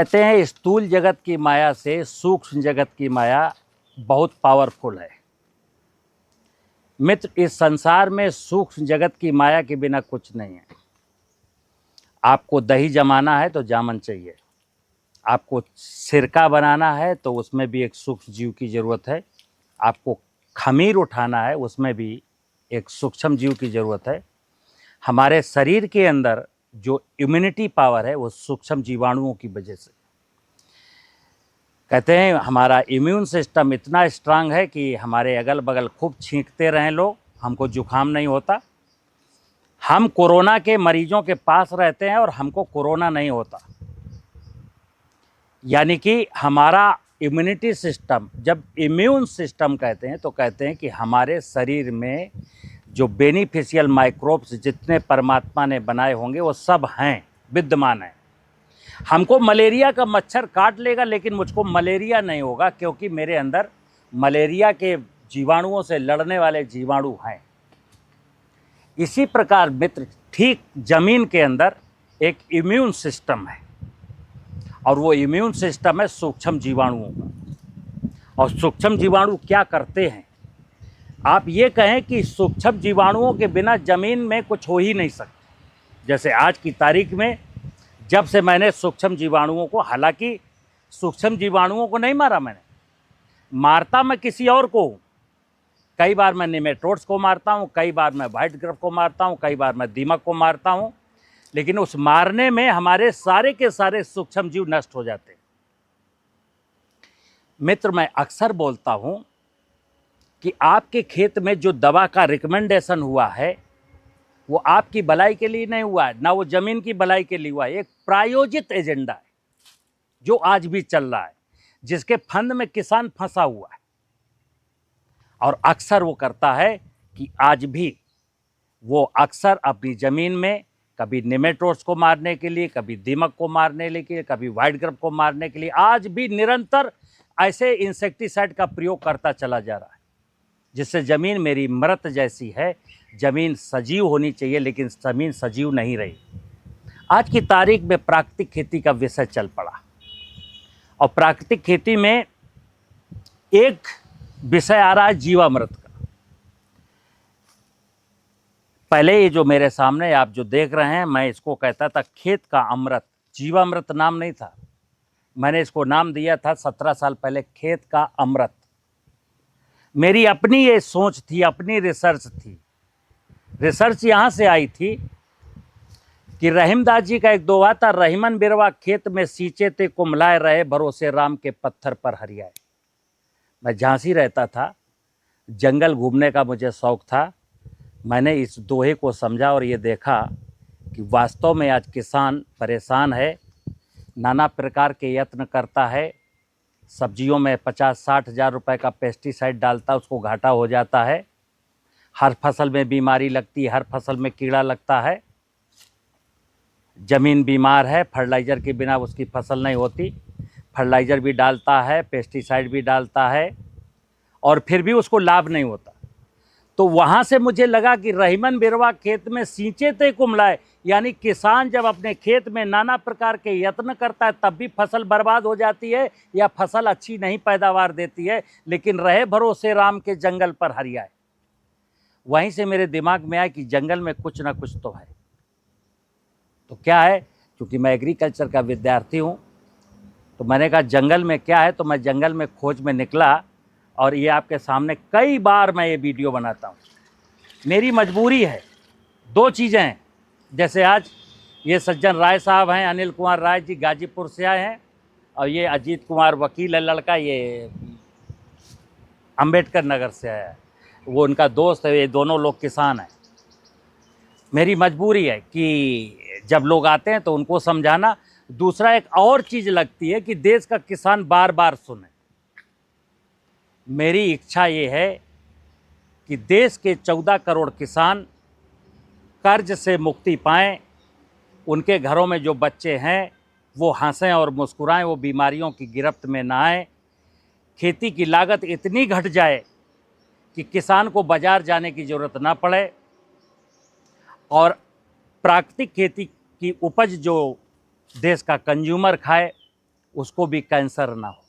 कहते हैं स्थूल जगत की माया से सूक्ष्म जगत की माया बहुत पावरफुल है। मित्र, इस संसार में सूक्ष्म जगत की माया के बिना कुछ नहीं है। आपको दही जमाना है तो जामन चाहिए, आपको सिरका बनाना है तो उसमें भी एक सूक्ष्म जीव की ज़रूरत है, आपको खमीर उठाना है उसमें भी एक सूक्ष्म जीव की ज़रूरत है। हमारे शरीर के अंदर जो इम्यूनिटी पावर है वो सूक्ष्म जीवाणुओं की वजह से। कहते हैं हमारा इम्यून सिस्टम इतना स्ट्रांग है कि हमारे अगल बगल खूब छींकते रहें लोग, हमको जुकाम नहीं होता। हम कोरोना के मरीजों के पास रहते हैं और हमको कोरोना नहीं होता। यानी कि हमारा इम्यूनिटी सिस्टम, जब इम्यून सिस्टम कहते हैं तो कहते हैं कि हमारे शरीर में जो बेनिफिशियल माइक्रोब्स जितने परमात्मा ने बनाए होंगे वो सब हैं, विद्यमान हैं। हमको मलेरिया का मच्छर काट लेगा लेकिन मुझको मलेरिया नहीं होगा, क्योंकि मेरे अंदर मलेरिया के जीवाणुओं से लड़ने वाले जीवाणु हैं। इसी प्रकार मित्र, ठीक जमीन के अंदर एक इम्यून सिस्टम है और वो इम्यून सिस्टम है सूक्ष्म जीवाणुओं का। और सूक्ष्म जीवाणु क्या करते हैं? आप ये कहें कि सूक्ष्म जीवाणुओं के बिना जमीन में कुछ हो ही नहीं सकता। जैसे आज की तारीख में जब से मैंने सूक्ष्म जीवाणुओं को, हालांकि सूक्ष्म जीवाणुओं को नहीं मारा मैंने, मारता मैं किसी और को हूँ। कई बार मैं निमेटोड्स को मारता हूँ, कई बार मैं व्हाइट ग्रब को मारता हूँ, कई बार मैं दीमक को मारता हूँ, लेकिन उस मारने में हमारे सारे के सारे सूक्ष्म जीव नष्ट हो जाते हैं। मित्र, मैं अक्सर बोलता हूँ कि आपके खेत में जो दवा का रिकमेंडेशन हुआ है वो आपकी भलाई के लिए नहीं हुआ है, ना वो जमीन की भलाई के लिए हुआ है। एक प्रायोजित एजेंडा है जो आज भी चल रहा है, जिसके फंद में किसान फंसा हुआ है। और अक्सर वो करता है कि आज भी वो अक्सर अपनी ज़मीन में कभी निमेटोड्स को मारने के लिए, कभी दीमक को मारने के लिए, कभी व्हाइट ग्रब को मारने के लिए, आज भी निरंतर ऐसे इंसेक्टिसाइड का प्रयोग करता चला जा रहा है, जिससे ज़मीन मेरी मृत जैसी है। ज़मीन सजीव होनी चाहिए लेकिन ज़मीन सजीव नहीं रही। आज की तारीख में प्राकृतिक खेती का विषय चल पड़ा और प्राकृतिक खेती में एक विषय आ रहा है जीवामृत का। पहले ये जो मेरे सामने आप जो देख रहे हैं, मैं इसको कहता था खेत का अमृत। जीवामृत नाम नहीं था, मैंने इसको नाम दिया था 17 साल पहले खेत का अमृत। मेरी अपनी ये सोच थी, अपनी रिसर्च थी। रिसर्च यहाँ से आई थी कि रहीमदास जी का एक दोहा था, रहीमन बिरवा खेत में सींचे ते कुम्हलाए रहे, भरोसे राम के पत्थर पर हरियाए। मैं झांसी रहता था, जंगल घूमने का मुझे शौक़ था। मैंने इस दोहे को समझा और ये देखा कि वास्तव में आज किसान परेशान है, नाना प्रकार के यत्न करता है, सब्जियों में 50-60 हज़ार रुपये का पेस्टिसाइड डालता है, उसको घाटा हो जाता है। हर फसल में बीमारी लगती है, हर फसल में कीड़ा लगता है, ज़मीन बीमार है, फर्टिलाइज़र के बिना उसकी फसल नहीं होती। फर्टिलाइज़र भी डालता है, पेस्टिसाइड भी डालता है और फिर भी उसको लाभ नहीं होता। तो वहाँ से मुझे लगा कि रहीमन बिरवा खेत में सींचे ते कुम्हलाए, यानी किसान जब अपने खेत में नाना प्रकार के यत्न करता है तब भी फसल बर्बाद हो जाती है या फसल अच्छी नहीं पैदावार देती है, लेकिन रहे भरोसे राम के जंगल पर हरियाए। वहीं से मेरे दिमाग में आया कि जंगल में कुछ ना कुछ तो है। तो क्या है? क्योंकि मैं एग्रीकल्चर का विद्यार्थी हूँ तो मैंने कहा जंगल में क्या है, तो मैं जंगल में खोज में निकला और ये आपके सामने कई बार मैं ये वीडियो बनाता हूँ। मेरी मजबूरी है, दो चीज़ें हैं। जैसे आज ये सज्जन राय साहब हैं, अनिल कुमार राय जी गाजीपुर से आए हैं, और ये अजीत कुमार वकील है लड़का, ये अंबेडकर नगर से आया है, वो उनका दोस्त है। ये दोनों लोग किसान हैं। मेरी मजबूरी है कि जब लोग आते हैं तो उनको समझाना। दूसरा एक और चीज़ लगती है कि देश का किसान बार बार सुने। मेरी इच्छा ये है कि देश के 14 करोड़ किसान कर्ज से मुक्ति पाएं, उनके घरों में जो बच्चे हैं वो हंसें और मुस्कुराएं, वो बीमारियों की गिरफ्त में ना आएँ। खेती की लागत इतनी घट जाए कि किसान को बाज़ार जाने की ज़रूरत ना पड़े और प्राकृतिक खेती की उपज जो देश का कंज्यूमर खाए, उसको भी कैंसर ना हो।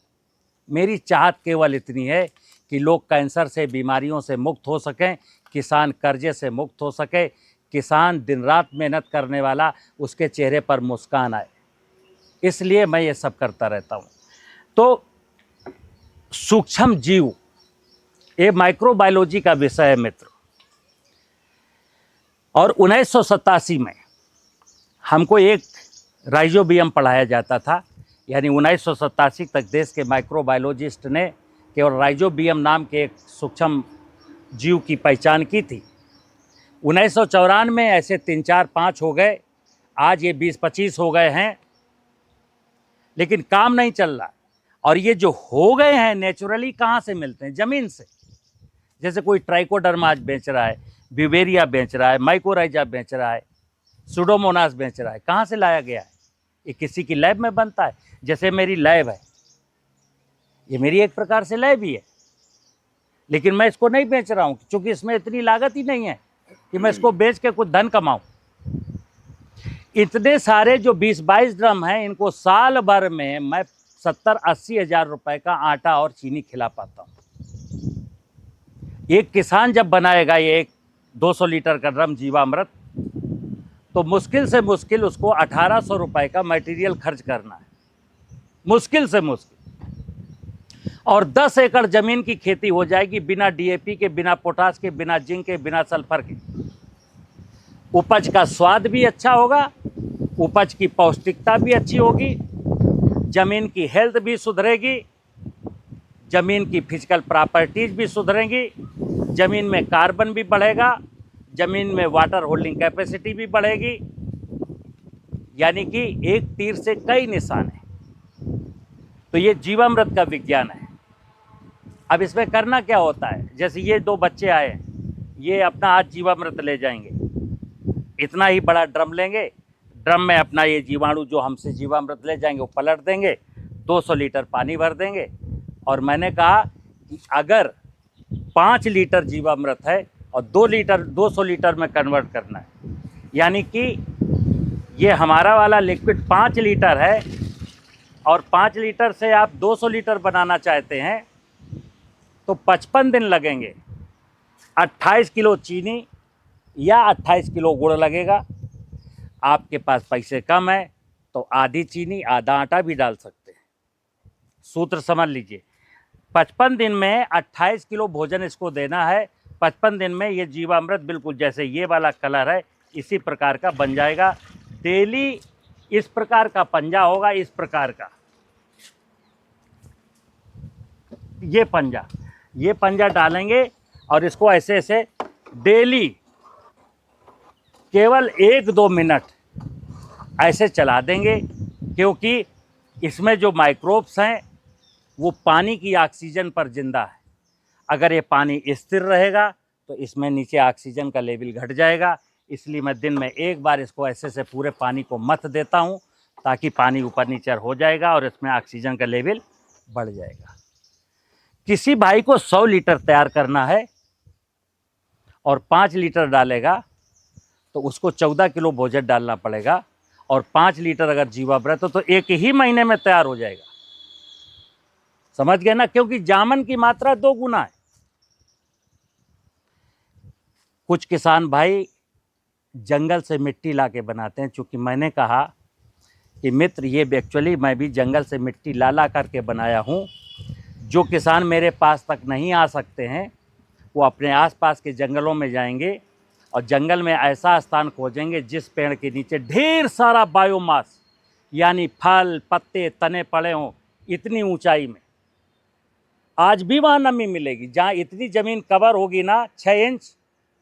मेरी चाहत केवल इतनी है कि लोग कैंसर से, बीमारियों से मुक्त हो सकें, किसान कर्जे से मुक्त हो सके, किसान दिन रात मेहनत करने वाला, उसके चेहरे पर मुस्कान आए। इसलिए मैं ये सब करता रहता हूँ। तो सूक्ष्म जीव, ये माइक्रोबायोलॉजी का विषय है मित्र। और 1987 में हमको एक राइजोबियम पढ़ाया जाता था, यानी 1987 तक देश के माइक्रोबायोलॉजिस्ट ने केवल राइजोबियम नाम के एक सूक्ष्म जीव की पहचान की थी। 1994 में ऐसे 3, 4, 5 हो गए, आज ये 20-25 हो गए हैं, लेकिन काम नहीं चल रहा। और ये जो हो गए हैं नेचुरली कहाँ से मिलते हैं? ज़मीन से। जैसे कोई ट्राइकोडर्मा आज बेच रहा है, ब्यूवेरिया बेच रहा है, माइकोराइजा बेच रहा है, सुडोमोनास बेच रहा है, कहाँ से लाया गया है? ये किसी की लैब में बनता है। जैसे मेरी लैब है, ये मेरी एक प्रकार से लैब ही है, लेकिन मैं इसको नहीं बेच रहा हूँ क्योंकि इसमें इतनी लागत ही नहीं है कि मैं इसको बेच के कुछ धन कमाऊँ। इतने सारे जो 20-22 ड्रम हैं, इनको साल भर में मैं 70-80 हज़ार रुपए का आटा और चीनी खिला पाता हूँ। एक किसान जब बनाएगा ये एक 200 लीटर का ड्रम जीवामृत, तो मुश्किल से मुश्किल उसको 1800 रुपए का मटेरियल खर्च करना है, मुश्किल से मुश्किल। और 10 एकड़ ज़मीन की खेती हो जाएगी बिना डीएपी के, बिना पोटास के, बिना जिंक के, बिना सल्फर के। उपज का स्वाद भी अच्छा होगा, उपज की पौष्टिकता भी अच्छी होगी, ज़मीन की हेल्थ भी सुधरेगी, ज़मीन की फिजिकल प्रॉपर्टीज़ भी सुधरेंगी, ज़मीन में कार्बन भी बढ़ेगा, ज़मीन में वाटर होल्डिंग कैपेसिटी भी बढ़ेगी। यानी कि एक तीर से कई निशान हैं। तो ये जीवामृत का विज्ञान है। अब इसमें करना क्या होता है? जैसे ये 2 बच्चे आए, ये अपना आज जीवामृत ले जाएंगे, इतना ही बड़ा ड्रम लेंगे, ड्रम में अपना ये जीवाणु जो हमसे जीवामृत ले जाएंगे वो पलट देंगे, 200 लीटर पानी भर देंगे। और मैंने कहा कि अगर 5 लीटर जीवामृत है और 200 लीटर में कन्वर्ट करना है, यानी कि ये हमारा वाला लिक्विड 5 लीटर है और 5 लीटर से आप 200 लीटर बनाना चाहते हैं तो 55 दिन लगेंगे। 28 किलो चीनी या 28 किलो गुड़ लगेगा। आपके पास पैसे कम है तो आधी चीनी आधा आटा भी डाल सकते हैं। सूत्र समझ लीजिए, 55 दिन में 28 किलो भोजन इसको देना है। 55 दिन में ये जीवामृत बिल्कुल जैसे ये वाला कलर है इसी प्रकार का बन जाएगा। डेली इस प्रकार का पंजा होगा, इस प्रकार का ये पंजा डालेंगे और इसको ऐसे ऐसे डेली केवल 1-2 मिनट ऐसे चला देंगे, क्योंकि इसमें जो माइक्रोब्स हैं वो पानी की ऑक्सीजन पर जिंदा है। अगर ये पानी स्थिर रहेगा तो इसमें नीचे ऑक्सीजन का लेवल घट जाएगा। इसलिए मैं दिन में एक बार इसको ऐसे से पूरे पानी को मथ देता हूँ ताकि पानी ऊपर नीचे हो जाएगा और इसमें ऑक्सीजन का लेवल बढ़ जाएगा। किसी भाई को 100 लीटर तैयार करना है और 5 लीटर डालेगा तो उसको 14 किलो भोजन डालना पड़ेगा। और 5 लीटर अगर जीवामृत हो तो 1 ही महीने में तैयार हो जाएगा। समझ गए ना? क्योंकि जामन की मात्रा 2 गुना है। कुछ किसान भाई जंगल से मिट्टी ला के बनाते हैं। चूँकि मैंने कहा कि मित्र ये एक्चुअली मैं भी जंगल से मिट्टी ला करके बनाया हूँ। जो किसान मेरे पास तक नहीं आ सकते हैं वो अपने आसपास के जंगलों में जाएंगे और जंगल में ऐसा स्थान खोजेंगे जिस पेड़ के नीचे ढेर सारा बायोमास यानी फल, पत्ते, तने पड़े हों इतनी ऊंचाई में। आज भी वहाँ नमी मिलेगी। जहाँ इतनी ज़मीन कवर होगी ना 6 इंच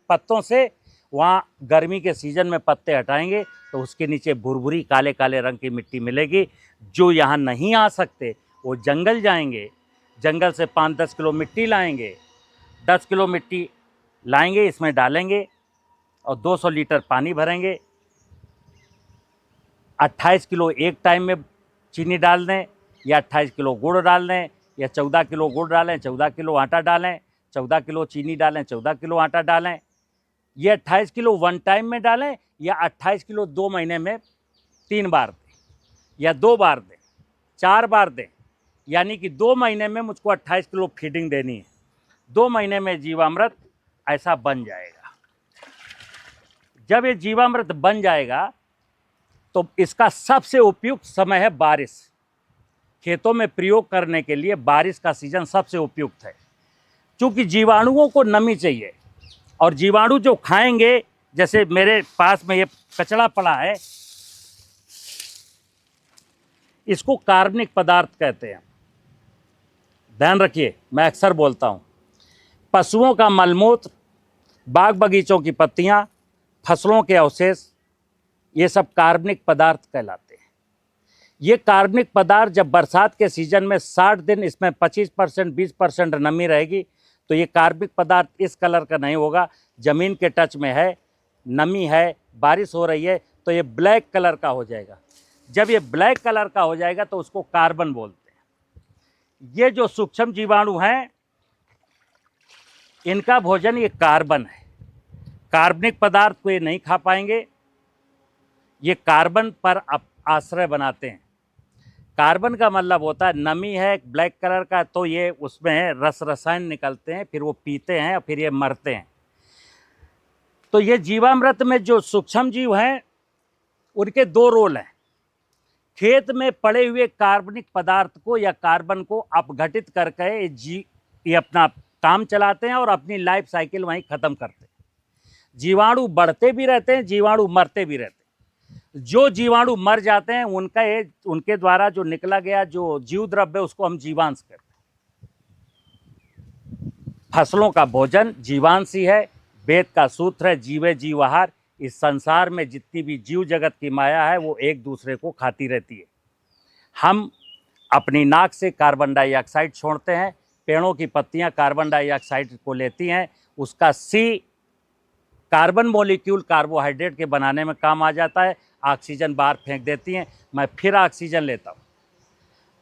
पत्तों से, वहाँ गर्मी के सीज़न में पत्ते हटाएंगे तो उसके नीचे भुरभुरी काले काले रंग की मिट्टी मिलेगी। जो यहाँ नहीं आ सकते वो जंगल जाएंगे, जंगल से 5-10 किलो मिट्टी लाएंगे, 10 किलो मिट्टी लाएंगे, इसमें डालेंगे और 200 लीटर पानी भरेंगे। 28 किलो एक टाइम में चीनी डाल दें या 28 किलो गुड़ डाल दें या 14 किलो गुड़ डालें, 14 किलो आटा डालें, 14 किलो चीनी डालें, 14 किलो आटा डालें। ये 28 किलो वन टाइम में डालें या 28 किलो 2 महीने में 3 बार दें या 2 बार दें। 4 बार दें, यानी कि 2 महीने में मुझको 28 किलो फीडिंग देनी है। 2 महीने में जीवामृत ऐसा बन जाएगा। जब ये जीवामृत बन जाएगा तो इसका सबसे उपयुक्त समय है बारिश। खेतों में प्रयोग करने के लिए बारिश का सीजन सबसे उपयुक्त है, क्योंकि जीवाणुओं को नमी चाहिए और जीवाणु जो खाएंगे, जैसे मेरे पास में ये कचड़ा पड़ा है, इसको कार्बनिक पदार्थ कहते हैं। ध्यान रखिए, मैं अक्सर बोलता हूँ, पशुओं का मलमूत्र, बाग बगीचों की पत्तियाँ, फसलों के अवशेष, ये सब कार्बनिक पदार्थ कहलाते हैं। ये कार्बनिक पदार्थ जब बरसात के सीजन में 60 दिन इसमें 25% 20% नमी रहेगी, तो ये कार्बनिक पदार्थ इस कलर का नहीं होगा, ज़मीन के टच में है, नमी है, बारिश हो रही है, तो ये ब्लैक कलर का हो जाएगा। जब ये ब्लैक कलर का हो जाएगा तो उसको कार्बन बोलते हैं। ये जो सूक्ष्म जीवाणु हैं, इनका भोजन ये कार्बन है। कार्बनिक पदार्थ को ये नहीं खा पाएंगे, ये कार्बन पर आश्रय बनाते हैं। कार्बन का मतलब होता है नमी है ब्लैक कलर का, तो ये उसमें रस रसायन निकलते हैं, फिर वो पीते हैं और फिर ये मरते हैं। तो ये जीवामृत में जो सूक्ष्म जीव हैं, उनके 2 रोल हैं। खेत में पड़े हुए कार्बनिक पदार्थ को या कार्बन को अपघटित करके ये अपना काम चलाते हैं और अपनी लाइफ साइकिल वहीं ख़त्म करते हैं। जीवाणु बढ़ते भी रहते हैं, जीवाणु मरते भी रहते हैं। जो जीवाणु मर जाते हैं उनके द्वारा जो निकला गया जो जीव द्रव्य, उसको हम जीवांश कहते हैं। फसलों का भोजन जीवांश ही है। वेद का सूत्र है, जीवे जीव आहार। इस संसार में जितनी भी जीव जगत की माया है, वो एक दूसरे को खाती रहती है। हम अपनी नाक से कार्बन डाइऑक्साइड छोड़ते हैं, पेड़ों की पत्तियां कार्बन डाइऑक्साइड को लेती हैं, उसका सी कार्बन मॉलिक्यूल कार्बोहाइड्रेट के बनाने में काम आ जाता है, ऑक्सीजन बाहर फेंक देती हैं, मैं फिर ऑक्सीजन लेता हूँ।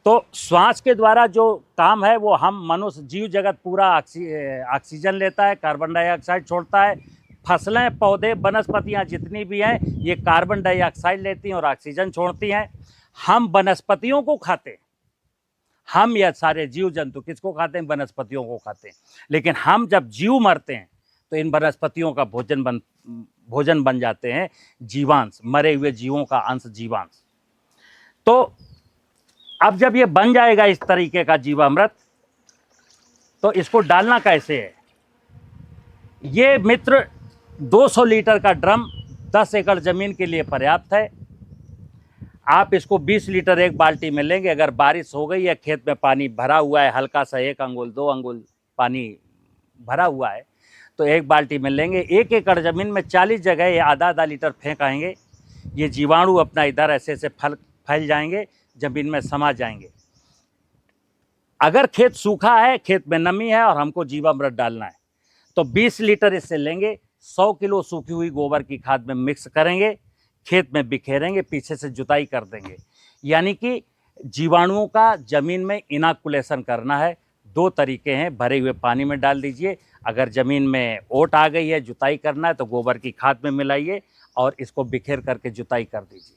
तो श्वास के द्वारा जो काम है वो हम मनुष्य जीव जगत पूरा ऑक्सीजन लेता है, कार्बन डाइऑक्साइड छोड़ता है। फसलें, पौधे, वनस्पतियाँ जितनी भी हैं, ये कार्बन डाइऑक्साइड लेती हैं और ऑक्सीजन छोड़ती हैं। हम वनस्पतियों को खाते हैं, हम या सारे जीव जंतु किसको खाते हैं? वनस्पतियों को खाते हैं। लेकिन हम जब जीव मरते हैं तो इन वनस्पतियों का भोजन बन जाते हैं जीवांश, मरे हुए जीवों का अंश जीवांश। तो अब जब ये बन जाएगा इस तरीके का जीवामृत, तो इसको डालना कैसे है? ये मित्र 200 लीटर का ड्रम 10 एकड़ ज़मीन के लिए पर्याप्त है। आप इसको 20 लीटर एक बाल्टी में लेंगे। अगर बारिश हो गई है, खेत में पानी भरा हुआ है, हल्का सा 1 अंगुल 2 अंगुल पानी भरा हुआ है, तो एक बाल्टी में लेंगे। 1 एकड़ ज़मीन में 40 जगह ये आधा लीटर फेंक आएंगे। ये जीवाणु अपना इधर ऐसे ऐसे फैल जाएंगे, ज़मीन में समा जाएंगे। अगर खेत सूखा है, खेत में नमी है और हमको जीवामृत डालना है, तो 20 लीटर इससे लेंगे, 100 किलो सूखी हुई गोबर की खाद में मिक्स करेंगे, खेत में बिखेरेंगे, पीछे से जुताई कर देंगे। यानी कि जीवाणुओं का ज़मीन में इनाकुलेशन करना है। 2 तरीके हैं, भरे हुए पानी में डाल दीजिए। अगर ज़मीन में ओट आ गई है, जुताई करना है, तो गोबर की खाद में मिलाइए और इसको बिखेर करके जुताई कर दीजिए।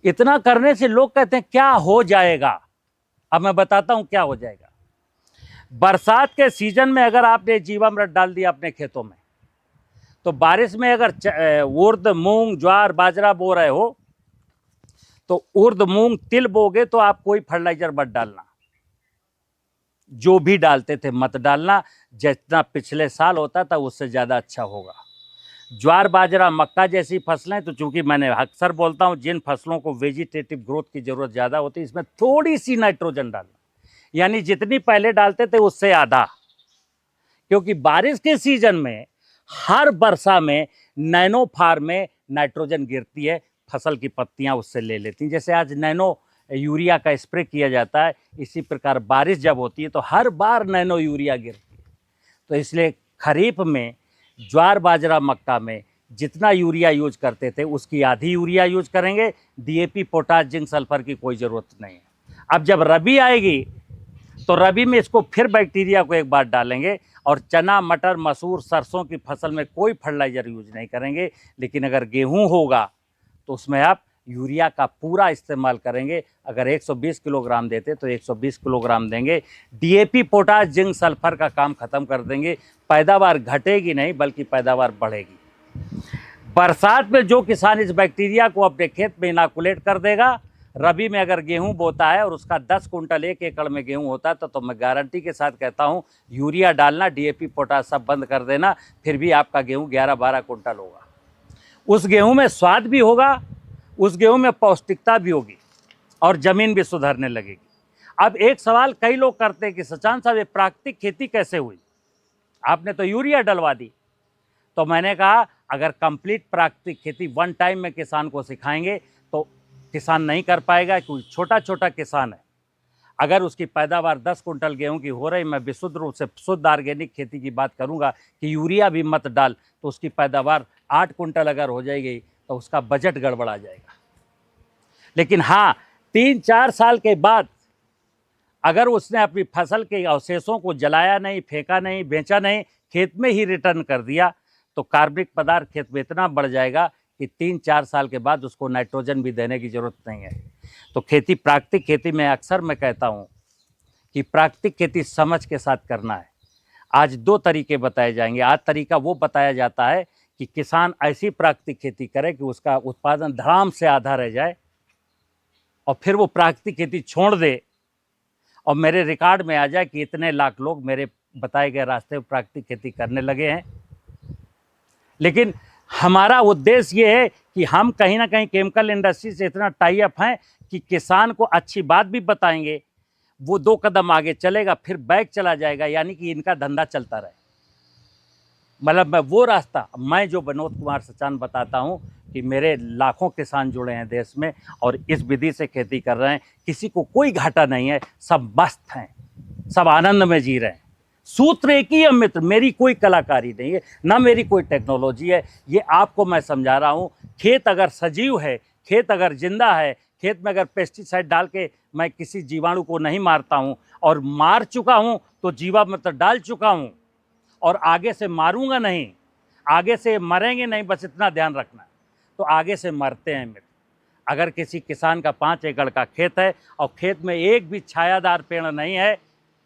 इतना करने से लोग कहते हैं क्या हो जाएगा? अब मैं बताता हूँ क्या हो जाएगा। बरसात के सीजन में अगर आपने जीवामृत डाल दिया अपने खेतों में, तो बारिश में अगर उर्द, मूंग, ज्वार, बाजरा बो रहे हो, तो उर्द, मूंग, तिल बोगे तो आप कोई फर्टिलाइजर मत डालना। जो भी डालते थे मत डालना। जितना पिछले साल होता था उससे ज़्यादा अच्छा होगा। ज्वार, बाजरा, मक्का जैसी फसलें, तो चूंकि मैंने अक्सर बोलता हूँ, जिन फसलों को वेजिटेटिव ग्रोथ की ज़रूरत ज़्यादा होती है, इसमें थोड़ी सी नाइट्रोजन डालना, यानी जितनी पहले डालते थे उससे आधा। क्योंकि बारिश के सीजन में हर वर्षा में नैनो फार में नाइट्रोजन गिरती है, फसल की पत्तियां उससे ले लेती हैं। जैसे आज नैनो यूरिया का स्प्रे किया जाता है, इसी प्रकार बारिश जब होती है तो हर बार नैनो यूरिया गिरती है। तो इसलिए खरीफ में ज्वार, बाजरा, मक्का में जितना यूरिया यूज करते थे उसकी आधी यूरिया यूज करेंगे। डीएपी, पोटाश, जिंक, सल्फर की कोई ज़रूरत नहीं है। अब जब रबी आएगी तो रबी में इसको फिर बैक्टीरिया को एक बार डालेंगे, और चना, मटर, मसूर, सरसों की फसल में कोई फर्टिलाइजर यूज नहीं करेंगे। लेकिन अगर गेहूं होगा तो उसमें आप यूरिया का पूरा इस्तेमाल करेंगे। अगर 120 किलोग्राम देते तो 120 किलोग्राम देंगे। डीएपी, पोटाश, जिंक, सल्फर का काम खत्म कर देंगे। पैदावार घटेगी नहीं बल्कि पैदावार बढ़ेगी। बरसात में जो किसान इस बैक्टीरिया को अपने खेत में इनाकुलेट कर देगा, रबी में अगर गेहूं बोता है और उसका 10 कुंटल 1 एकड़ में गेहूं होता है तो मैं गारंटी के साथ कहता हूं यूरिया डालना, डीएपी, पोटाश सब बंद कर देना, फिर भी आपका गेहूं 11-12 कुंटल होगा। उस गेहूं में स्वाद भी होगा, उस गेहूं में पौष्टिकता भी होगी और ज़मीन भी सुधरने लगेगी। अब एक सवाल कई लोग करते हैं कि सचान साहब ये प्राकृतिक खेती कैसे हुई, आपने तो यूरिया डलवा दी। तो मैंने कहा अगर कंप्लीट प्राकृतिक खेती वन टाइम में किसान को सिखाएंगे तो किसान नहीं कर पाएगा, क्योंकि छोटा छोटा किसान है। अगर उसकी पैदावार 10 कुंटल गेहूं की हो रही, मैं विशुद्ध रूप से शुद्ध ऑर्गेनिक खेती की बात करूंगा कि यूरिया भी मत डाल, तो उसकी पैदावार 8 कुंटल अगर हो जाएगी तो उसका बजट गड़बड़ा जाएगा। लेकिन हाँ, 3-4 साल के बाद अगर उसने अपनी फसल के अवशेषों को जलाया नहीं, फेंका नहीं, बेचा नहीं, खेत में ही रिटर्न कर दिया, तो कार्बनिक पदार्थ खेत में इतना बढ़ जाएगा कि 3-4 साल के बाद उसको नाइट्रोजन भी देने की ज़रूरत नहीं है। तो खेती, प्राकृतिक खेती में अक्सर मैं कहता हूँ कि प्राकृतिक खेती समझ के साथ करना है। आज 2 तरीके बताए जाएंगे। आज तरीका वो बताया जाता है कि किसान ऐसी प्राकृतिक खेती करे कि उसका उत्पादन धड़ाम से आधा रह जाए और फिर वो प्राकृतिक खेती छोड़ दे और मेरे रिकॉर्ड में आ जाए कि इतने लाख लोग मेरे बताए गए रास्ते पर प्राकृतिक खेती करने लगे हैं। लेकिन हमारा उद्देश्य ये है कि हम कहीं ना कहीं केमिकल इंडस्ट्री से इतना टाई अप हैं कि किसान को अच्छी बात भी बताएंगे, वो 2 कदम आगे चलेगा फिर बैक चला जाएगा, यानी कि इनका धंधा चलता रहे। मतलब मैं वो रास्ता, मैं जो विनोद कुमार सचान बताता हूँ कि मेरे लाखों किसान जुड़े हैं देश में और इस विधि से खेती कर रहे हैं, किसी को कोई घाटा नहीं है, सब मस्त हैं, सब आनंद में जी रहे हैं। सूत्र एक ही है मित्र, मेरी कोई कलाकारी नहीं है, ना मेरी कोई टेक्नोलॉजी है, ये आपको मैं समझा रहा हूँ। खेत अगर सजीव है, खेत अगर जिंदा है, खेत में अगर पेस्टिसाइड डाल के मैं किसी जीवाणु को नहीं मारता हूँ और मार चुका हूँ तो जीवामृत डाल चुका हूँ और आगे से मारूंगा नहीं, आगे से मरेंगे नहीं, बस इतना ध्यान रखना। तो आगे से मरते हैं मित्र। अगर किसी किसान का 5 एकड़ का खेत है और खेत में एक भी छायादार पेड़ नहीं है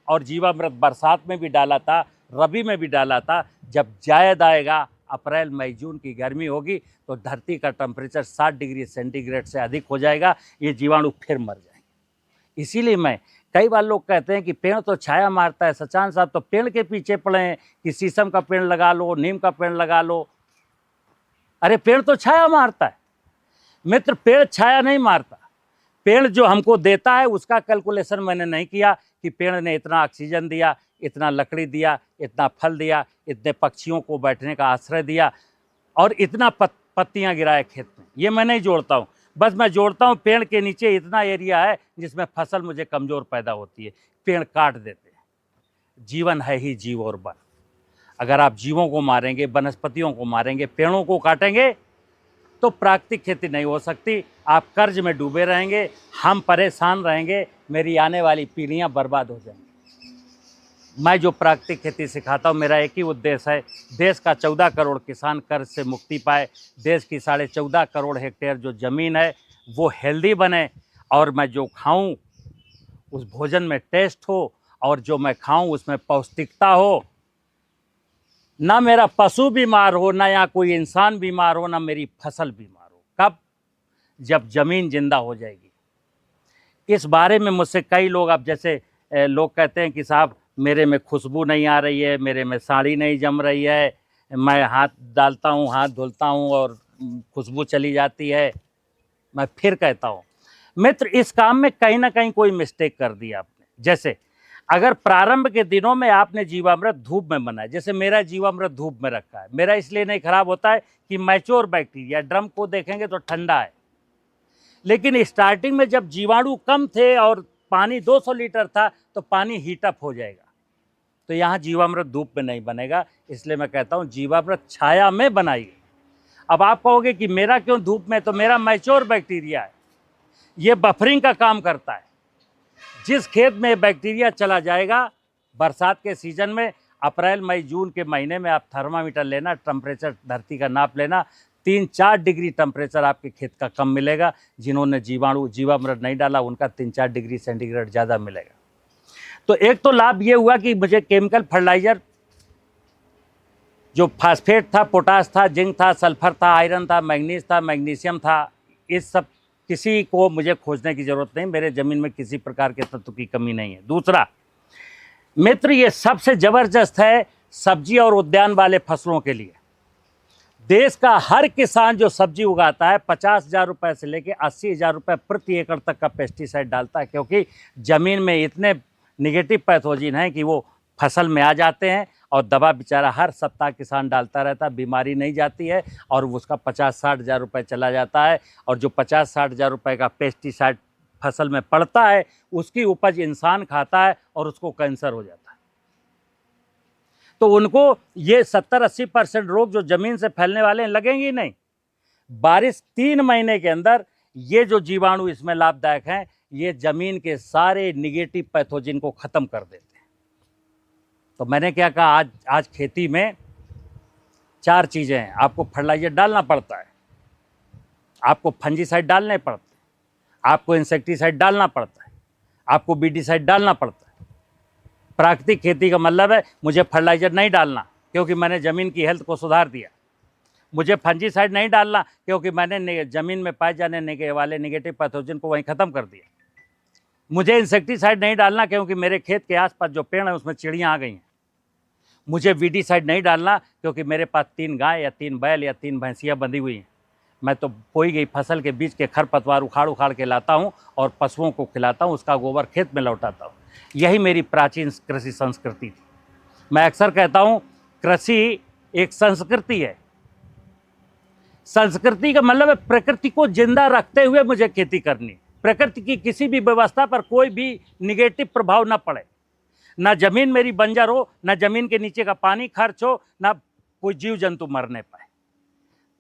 और जीवामृत बरसात में भी डाला था, रबी में भी डाला था, जब जायद आएगा अप्रैल मई जून की गर्मी होगी तो धरती का टेम्परेचर 60 डिग्री सेंटीग्रेड से अधिक हो जाएगा, ये जीवाणु फिर मर जाएंगे। इसीलिए मैं, कई बार लोग कहते हैं कि पेड़ तो छाया मारता है, सचान साहब तो पेड़ के पीछे पड़े हैं कि शीशम का पेड़ लगा लो, नीम का पेड़ लगा लो। अरे पेड़ तो छाया मारता है मित्र, पेड़ छाया नहीं मारता। पेड़ जो हमको देता है उसका कैलकुलेशन मैंने नहीं किया कि पेड़ ने इतना ऑक्सीजन दिया, इतना लकड़ी दिया, इतना फल दिया, इतने पक्षियों को बैठने का आश्रय दिया और इतना पत्तियां गिराए खेत में, ये मैं नहीं जोड़ता हूँ। बस मैं जोड़ता हूँ पेड़ के नीचे इतना एरिया है जिसमें फसल मुझे कमज़ोर पैदा होती है, पेड़ काट देते हैं। जीवन है ही जीव और वन। अगर आप जीवों को मारेंगे, वनस्पतियों को मारेंगे, पेड़ों को काटेंगे तो प्राकृतिक खेती नहीं हो सकती। आप कर्ज में डूबे रहेंगे, हम परेशान रहेंगे, मेरी आने वाली पीढ़ियां बर्बाद हो जाएंगी। मैं जो प्राकृतिक खेती सिखाता हूं, मेरा एक ही उद्देश्य है, देश का 14 करोड़ किसान कर्ज से मुक्ति पाए, देश की 14.5 करोड़ हेक्टेयर जो ज़मीन है वो हेल्दी बने और मैं जो खाऊं उस भोजन में टेस्ट हो और जो मैं खाऊं उसमें पौष्टिकता हो, ना मेरा पशु बीमार हो, ना यहाँ कोई इंसान बीमार हो, ना मेरी फसल बीमार हो। कब? जब ज़मीन जिंदा हो जाएगी। इस बारे में मुझसे कई लोग, अब जैसे लोग कहते हैं कि साहब मेरे में खुशबू नहीं आ रही है, मेरे में साड़ी नहीं जम रही है, मैं हाथ डालता हूँ, हाथ धुलता हूँ और खुशबू चली जाती है। मैं फिर कहता हूँ मित्र, इस काम में कहीं ना कहीं कोई मिस्टेक कर दी आपने। जैसे अगर प्रारंभ के दिनों में आपने जीवामृत धूप में बनाया, जैसे मेरा जीवामृत धूप में रखा है, मेरा इसलिए नहीं खराब होता है कि मैच्योर बैक्टीरिया, ड्रम को देखेंगे तो ठंडा है, लेकिन स्टार्टिंग में जब जीवाणु कम थे और पानी 200 लीटर था तो पानी हीटअप हो जाएगा, तो यहाँ जीवामृत धूप में नहीं बनेगा। इसलिए मैं कहता हूँ जीवामृत छाया में बनाइए। अब आप कहोगे कि मेरा क्यों धूप में, तो मेरा मैच्योर बैक्टीरिया है, ये बफरिंग का काम करता है। जिस खेत में बैक्टीरिया चला जाएगा बरसात के सीजन में, अप्रैल मई जून के महीने में आप थर्मामीटर लेना, टेम्परेचर धरती का नाप लेना, 3-4 डिग्री टेम्परेचर आपके खेत का कम मिलेगा। जिन्होंने जीवामृत नहीं डाला उनका 3-4 डिग्री सेंटीग्रेड ज़्यादा मिलेगा। तो एक तो लाभ ये हुआ कि मुझे केमिकल फर्टिलाइज़र जो फास्फेट था, पोटास था, जिंक था, सल्फर था, आयरन था, मैग्नीज था, मैग्नीशियम था, इस सब किसी को मुझे खोजने की ज़रूरत नहीं। मेरे ज़मीन में किसी प्रकार के तत्व की कमी नहीं है। दूसरा मित्र, ये सबसे ज़बरदस्त है सब्जी और उद्यान वाले फसलों के लिए। देश का हर किसान जो सब्जी उगाता है 50,000 रुपये से लेकर 80,000 रुपये प्रति एकड़ तक का पेस्टिसाइड डालता है, क्योंकि ज़मीन में इतने निगेटिव पैथोजिन हैं कि वो फसल में आ जाते हैं और दवा बेचारा हर सप्ताह किसान डालता रहता है, बीमारी नहीं जाती है और उसका 50-60 हज़ार रुपये चला जाता है। और जो 50-60 हज़ार रुपये का पेस्टिसाइड फसल में पड़ता है उसकी उपज इंसान खाता है और उसको कैंसर हो जाता है। तो उनको ये 70-80% रोग जो ज़मीन से फैलने वाले हैं लगेंगे नहीं। बारिश 3 महीने के अंदर ये जो जीवाणु इसमें लाभदायक हैं, ये ज़मीन के सारे निगेटिव पैथोजिन को ख़त्म कर देते हैं। तो मैंने क्या कहा, आज खेती में 4 चीज़ें हैं। आपको फर्टिलाइज़र डालना पड़ता है, आपको फंजीसाइड डालने पड़ते हैं, आपको इंसेक्टिसाइड डालना पड़ता है, आपको बीडीसाइड डालना पड़ता है। प्राकृतिक खेती का मतलब है मुझे फर्टिलाइज़र नहीं डालना क्योंकि मैंने ज़मीन की हेल्थ को सुधार दिया। मुझे फंजीसाइड नहीं डालना क्योंकि मैंने ज़मीन में पाए जाने वाले नेगेटिव पैथोजन को वहीं ख़त्म कर दिया। मुझे इंसेक्टिसाइड नहीं डालना क्योंकि मेरे खेत के आसपास जो पेड़ हैं उसमें चिड़ियाँ आ गई हैं। मुझे वीडीसाइड नहीं डालना क्योंकि मेरे पास 3 गाय या 3 बैल या 3 भैंसियाँ बंधी हुई हैं। मैं तो बोई गई फसल के बीच के खरपतवार उखाड़ के लाता हूँ और पशुओं को खिलाता हूँ, उसका गोबर खेत में लौटाता हूँ। यही मेरी प्राचीन कृषि संस्कृति थी। मैं अक्सर कहता हूँ कृषि एक संस्कृति है। संस्कृति का मतलब है प्रकृति को जिंदा रखते हुए मुझे खेती करनी। प्रकृति की किसी भी व्यवस्था पर कोई भी निगेटिव प्रभाव न पड़े, ना जमीन मेरी बंजर हो, ना जमीन के नीचे का पानी खर्च हो, ना कोई जीव जंतु मरने पाए।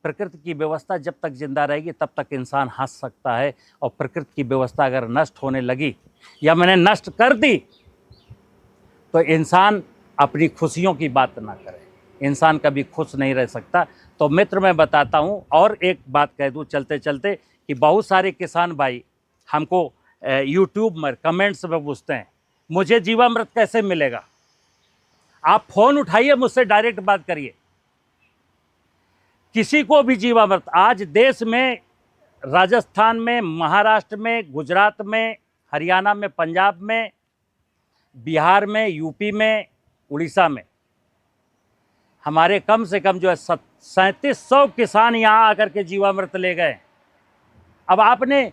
प्रकृति की व्यवस्था जब तक जिंदा रहेगी तब तक इंसान हंस सकता है, और प्रकृति की व्यवस्था अगर नष्ट होने लगी या मैंने नष्ट कर दी तो इंसान अपनी खुशियों की बात ना करे। इंसान कभी खुश नहीं रह सकता। तो मित्र, मैं बताता हूँ और एक बात कह दूँ चलते चलते कि बहुत सारे किसान भाई हमको यूट्यूब में कमेंट्स में पूछते हैं मुझे जीवामृत कैसे मिलेगा। आप फ़ोन उठाइए, मुझसे डायरेक्ट बात करिए। किसी को भी जीवामृत आज देश में, राजस्थान में, महाराष्ट्र में, गुजरात में, हरियाणा में, पंजाब में, बिहार में, यूपी में, उड़ीसा में हमारे कम से कम जो है 3700 किसान यहाँ आकर के जीवामृत ले गए। अब आपने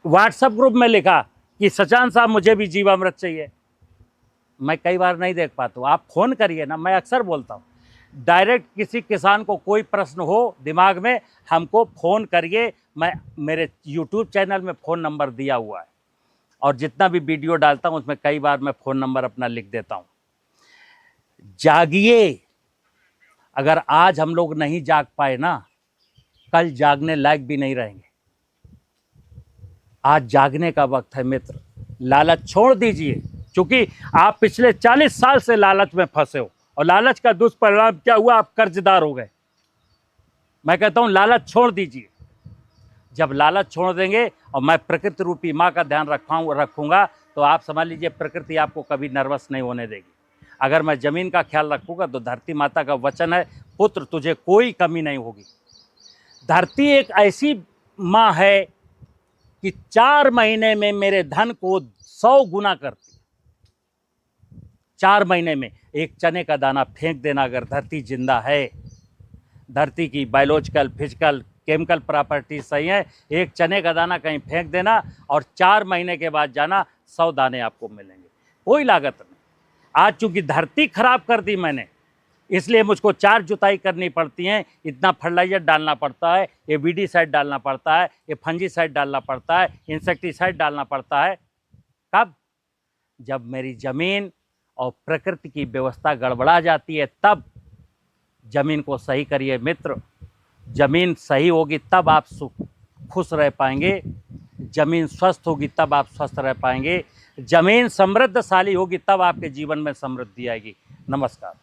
व्हाट्सएप ग्रुप में लिखा कि सचान साहब मुझे भी जीवामृत चाहिए, मैं कई बार नहीं देख पाता हूँ। आप फ़ोन करिए ना, मैं अक्सर बोलता हूँ डायरेक्ट किसी किसान को कोई प्रश्न हो दिमाग में, हमको फ़ोन करिए। मैं मेरे यूट्यूब चैनल में फ़ोन नंबर दिया हुआ है और जितना भी वीडियो डालता हूँ उसमें कई बार मैं फ़ोन नंबर अपना लिख देता हूँ। जागिए, अगर आज हम लोग नहीं जाग पाए ना, कल जागने लायक भी नहीं रहेंगे। आज जागने का वक्त है मित्र। लालच छोड़ दीजिए, क्योंकि आप पिछले 40 साल से लालच में फंसे हो और लालच का दुष्परिणाम क्या हुआ, आप कर्जदार हो गए। मैं कहता हूं लालच छोड़ दीजिए। जब लालच छोड़ देंगे और मैं प्रकृति रूपी माँ का ध्यान रखूंगा तो आप समझ लीजिए प्रकृति आपको कभी नर्वस नहीं होने देगी। अगर मैं ज़मीन का ख्याल रखूंगा तो धरती माता का वचन है, पुत्र तुझे कोई कमी नहीं होगी। धरती एक ऐसी माँ है कि 4 महीने में मेरे धन को 100 गुना करती। 4 महीने में एक चने का दाना फेंक देना, अगर धरती जिंदा है, धरती की बायोलॉजिकल, फिजिकल, केमिकल प्रॉपर्टी सही है, एक चने का दाना कहीं फेंक देना और 4 महीने के बाद जाना, 100 दाने आपको मिलेंगे, कोई लागत नहीं। आज चूंकि धरती खराब कर दी मैंने, इसलिए मुझको 4 जुताई करनी पड़ती हैं, इतना फर्टिलाइजर डालना पड़ता है, ये वीडीसाइड डालना पड़ता है, ये फंजीसाइड डालना पड़ता है, इंसेक्टिसाइड डालना पड़ता है। कब? जब मेरी ज़मीन और प्रकृति की व्यवस्था गड़बड़ा जाती है, तब ज़मीन को सही करिए मित्र। ज़मीन सही होगी तब आप खुश रह पाएंगे, ज़मीन स्वस्थ होगी तब आप स्वस्थ रह पाएंगे, ज़मीन समृद्धशाली होगी तब आपके जीवन में समृद्धि आएगी। नमस्कार।